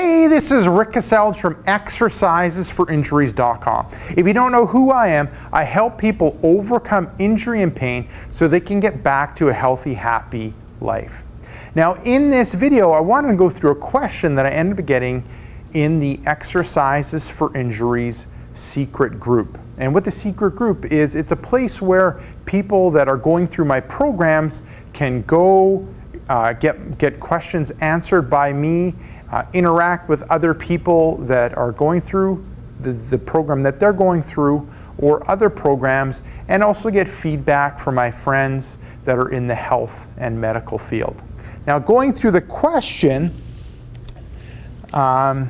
Hey, this is Rick Kaselj from exercisesforinjuries.com. If you don't know who I am, I help people overcome injury and pain so they can get back to a healthy, happy life. Now, in this video, I wanted to go through a question that I ended up getting in the Exercises for Injuries secret group. And what the secret group is, it's a place where people that are going through my programs can go get questions answered by me, interact with other people that are going through the program that they're going through or other programs, and also get feedback from my friends that are in the health and medical field. Now, going through the question, we'll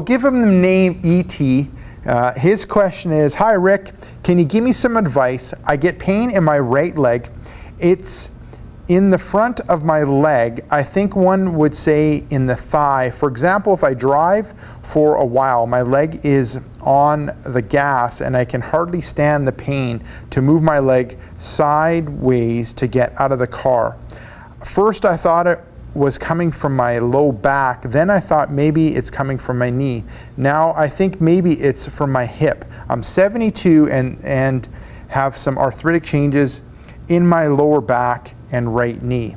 give him the name E.T. His question is, "Hi Rick, can you give me some advice? I get pain in my right leg. It's in the front of my leg. I think one would say in the thigh. For example, if I drive for a while, my leg is on the gas and I can hardly stand the pain to move my leg sideways to get out of the car. First I thought it was coming from my low back. Then I thought maybe it's coming from my knee. Now I think maybe it's from my hip. I'm 72 and have some arthritic changes in my lower back and right knee.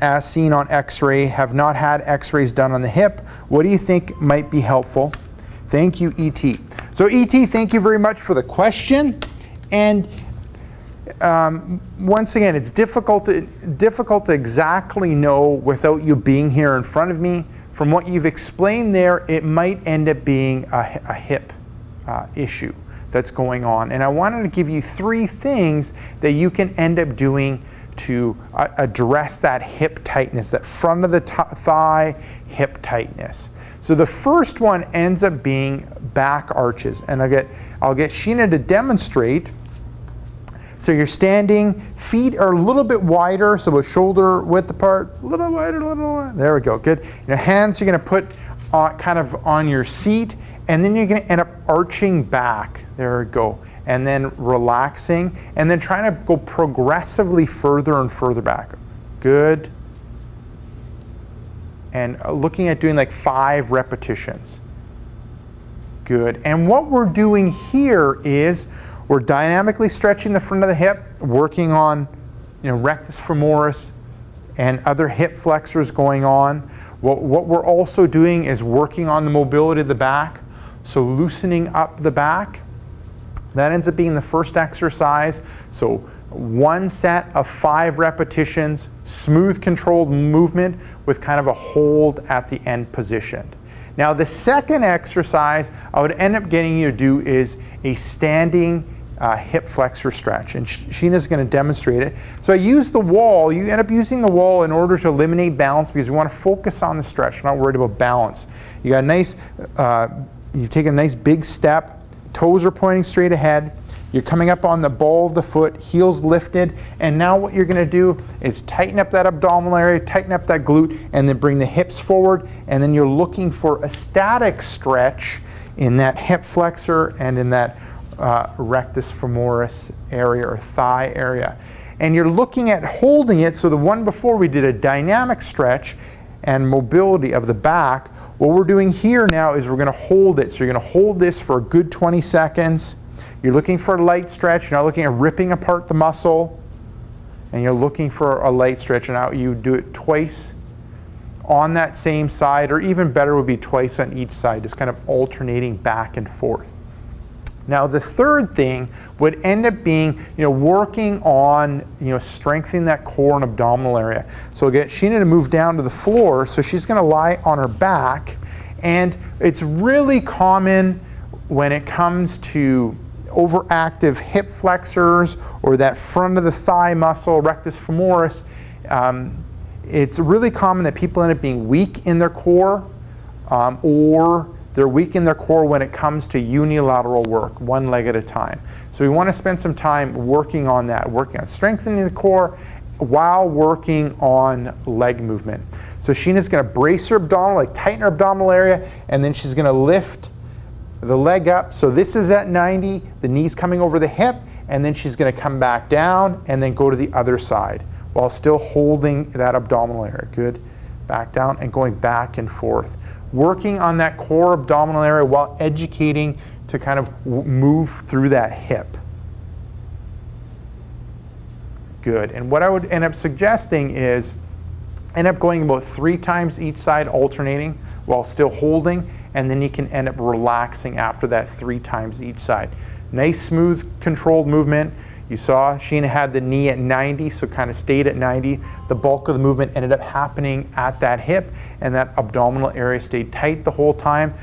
As seen on x-ray, have not had x-rays done on the hip. What do you think might be helpful? Thank you, E.T. So E.T., thank you very much for the question. And once again, it's difficult to exactly know without you being here in front of me. From what you've explained there, it might end up being a hip issue that's going on. And I wanted to give you 3 things that you can end up doing to address that hip tightness, that front of the thigh hip tightness. So the first one ends up being back arches. And I'll get Sheena to demonstrate. So you're standing, feet are a little bit wider, so about shoulder width apart, a little wider, a little wider. There we go, good. Your hands you're gonna put kind of on your seat, and then you're gonna end up arching back. There we go. And then relaxing, and then trying to go progressively further and further back. Good. And looking at doing like 5 repetitions. Good. And what we're doing here is we're dynamically stretching the front of the hip, working on, rectus femoris and other hip flexors going on. What we're also doing is working on the mobility of the back, so loosening up the back. That ends up being the first exercise. So 1 set of 5 repetitions, smooth controlled movement with kind of a hold at the end position. Now the second exercise I would end up getting you to do is a standing hip flexor stretch, and Sheena's going to demonstrate it. So I use the wall. You end up using the wall in order to eliminate balance because we want to focus on the stretch. We're not worried about balance. You got a nice, you've taken a nice big step. Toes are pointing straight ahead. You're coming up on the ball of the foot, heels lifted, and now what you're going to do is tighten up that abdominal area, tighten up that glute, and then bring the hips forward, and then you're looking for a static stretch in that hip flexor and in that rectus femoris area or thigh area. And you're looking at holding it, so the one before we did a dynamic stretch and mobility of the back. What we're doing here now is we're going to hold it. So you're going to hold this for a good 20 seconds. You're looking for a light stretch. You're not looking at ripping apart the muscle. And you're looking for a light stretch. And now you do it twice on that same side, or even better would be twice on each side, just kind of alternating back and forth. Now the third thing would end up being, working on, strengthening that core and abdominal area. So we'll get Sheena to move down to the floor. So she's going to lie on her back, and it's really common when it comes to overactive hip flexors or that front of the thigh muscle, rectus femoris. It's really common that people end up being weak in their core, or they're weak in their core when it comes to unilateral work, one leg at a time. So we want to spend some time working on that, working on strengthening the core while working on leg movement. So Sheena's going to brace her abdominal, like tighten her abdominal area, and then she's going to lift the leg up. So this is at 90, the knee's coming over the hip, and then she's going to come back down and then go to the other side while still holding that abdominal area. Good. back down, and going back and forth. Working on that core abdominal area while educating to kind of move through that hip. Good. And what I would end up suggesting is end up going about 3 times each side, alternating while still holding, and then you can end up relaxing after that 3 times each side. Nice, smooth, controlled movement. You saw Sheena had the knee at 90, so kind of stayed at 90. The bulk of the movement ended up happening at that hip, and that abdominal area stayed tight the whole time,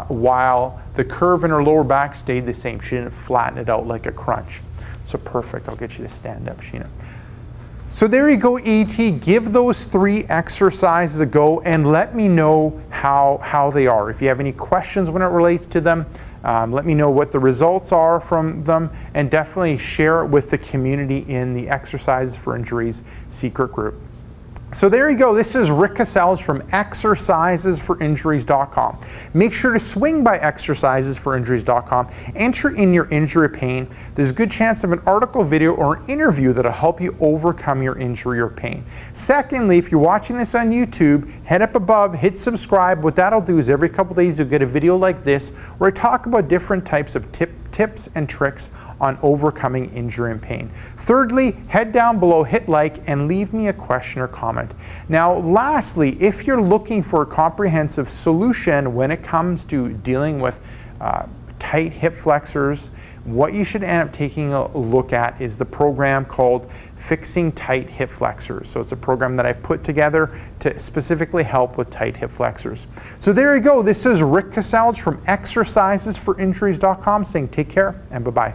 while the curve in her lower back stayed the same. She didn't flatten it out like a crunch. So perfect. I'll get you to stand up, Sheena. So there you go, ET. Give those 3 exercises a go and let me know how they are. If you have any questions when it relates to them, let me know what the results are from them, and definitely share it with the community in the Exercises for Injuries secret group. So there you go. This is Rick Kaselj from exercisesforinjuries.com. Make sure to swing by exercisesforinjuries.com. Enter in your injury pain. There's a good chance of an article, video, or an interview that'll help you overcome your injury or pain. Secondly, if you're watching this on YouTube, head up above, hit subscribe. What that'll do is every couple days you'll get a video like this where I talk about different types of tips and tricks on overcoming injury and pain. Thirdly, head down below, hit like, and leave me a question or comment. Now, lastly, if you're looking for a comprehensive solution when it comes to dealing with tight hip flexors, what you should end up taking a look at is the program called Fixing Tight Hip Flexors. So it's a program that I put together to specifically help with tight hip flexors. So there you go. This is Rick Kaselj from exercisesforinjuries.com saying take care and bye-bye.